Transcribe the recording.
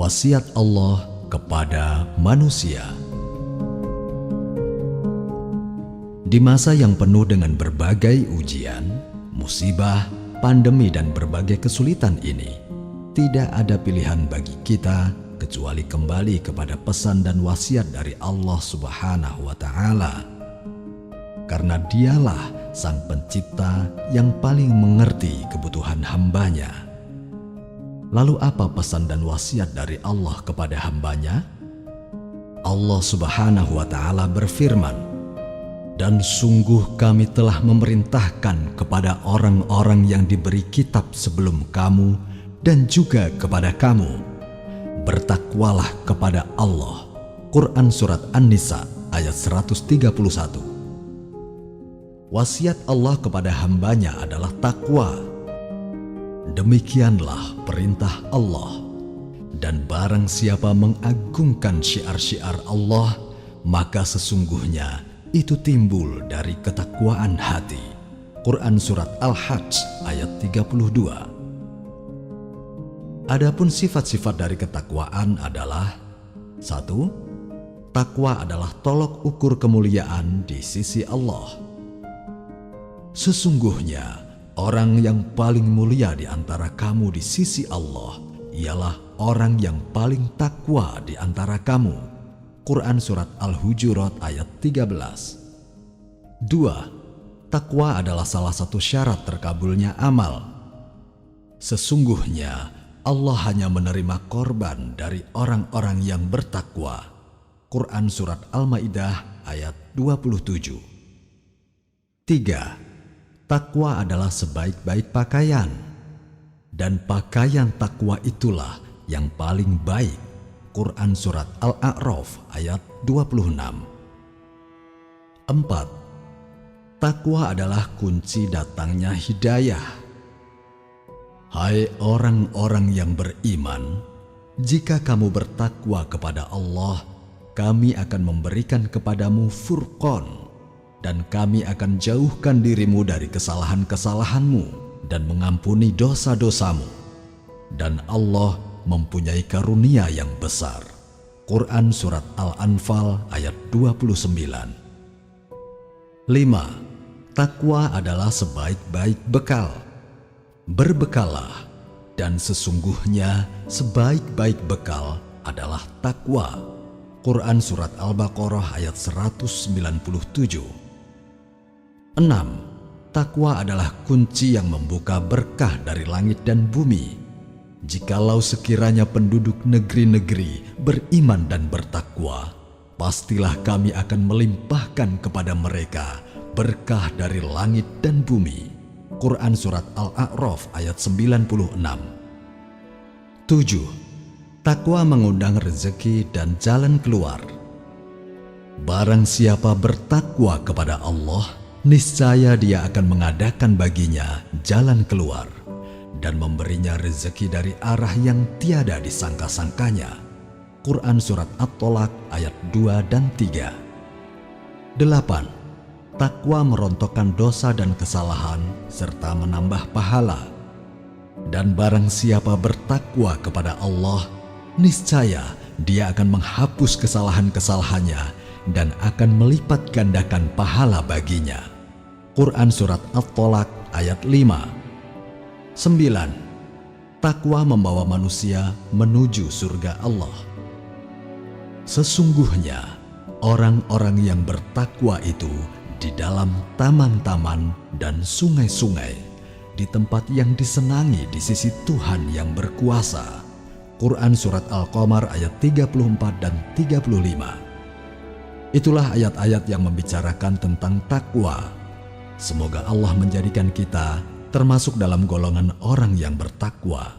Wasiat Allah kepada manusia. Di masa yang penuh dengan berbagai ujian, musibah, pandemi dan berbagai kesulitan ini, tidak ada pilihan bagi kita kecuali kembali kepada pesan dan wasiat dari Allah Subhanahu wa Ta'ala. Karena Dialah Sang Pencipta yang paling mengerti kebutuhan hambanya. Lalu apa pesan dan wasiat dari Allah kepada hambanya? Allah Subhanahu wa Ta'ala berfirman, "Dan sungguh kami telah memerintahkan kepada orang-orang yang diberi kitab sebelum kamu dan juga kepada kamu, bertakwalah kepada Allah." Quran Surat An-Nisa ayat 131. Wasiat Allah kepada hambanya adalah takwa. Demikianlah perintah Allah. Dan barang siapa mengagungkan syiar-syiar Allah, maka sesungguhnya itu timbul dari ketakwaan hati. Quran Surat Al-Hajj ayat 32. Adapun sifat-sifat dari ketakwaan adalah: 1. Takwa adalah tolok ukur kemuliaan di sisi Allah. Sesungguhnya orang yang paling mulia di antara kamu di sisi Allah ialah orang yang paling takwa di antara kamu. Quran Surat Al-Hujurat ayat 13. 2. Takwa adalah salah satu syarat terkabulnya amal. Sesungguhnya Allah hanya menerima korban dari orang-orang yang bertakwa. Quran Surat Al-Maidah ayat 27. 3. Takwa adalah sebaik-baik pakaian, dan pakaian takwa itulah yang paling baik. Quran Surat Al-A'raf ayat 26. 4. Takwa adalah kunci datangnya hidayah. Hai orang-orang yang beriman, jika kamu bertakwa kepada Allah, kami akan memberikan kepadamu Furqan, dan kami akan jauhkan dirimu dari kesalahan-kesalahanmu dan mengampuni dosa-dosamu. Dan Allah mempunyai karunia yang besar. Quran Surat Al-Anfal ayat 29. 5. Takwa adalah sebaik-baik bekal. Berbekallah, dan sesungguhnya sebaik-baik bekal adalah takwa. Quran Surat Al-Baqarah ayat 197. 6. Takwa adalah kunci yang membuka berkah dari langit dan bumi. Jikalau sekiranya penduduk negeri-negeri beriman dan bertakwa, pastilah kami akan melimpahkan kepada mereka berkah dari langit dan bumi. Quran Surat Al-A'raf ayat 96. 7. Takwa mengundang rezeki dan jalan keluar. Barang siapa bertakwa kepada Allah, niscaya Dia akan mengadakan baginya jalan keluar dan memberinya rezeki dari arah yang tiada disangka-sangkanya. Quran Surat At-Tolak ayat 2 dan 3. 8. Takwa merontokkan dosa dan kesalahan serta menambah pahala. Dan barang siapa bertakwa kepada Allah, niscaya Dia akan menghapus kesalahan-kesalahannya dan akan melipat gandakan pahala baginya. Quran Surat At-Tolak ayat 5. 9. Takwa membawa manusia menuju surga Allah. Sesungguhnya orang-orang yang bertakwa itu di dalam taman-taman dan sungai-sungai, di tempat yang disenangi di sisi Tuhan yang berkuasa. Quran Surat Al-Qamar ayat 34 dan 35. Itulah ayat-ayat yang membicarakan tentang takwa. Semoga Allah menjadikan kita termasuk dalam golongan orang yang bertakwa.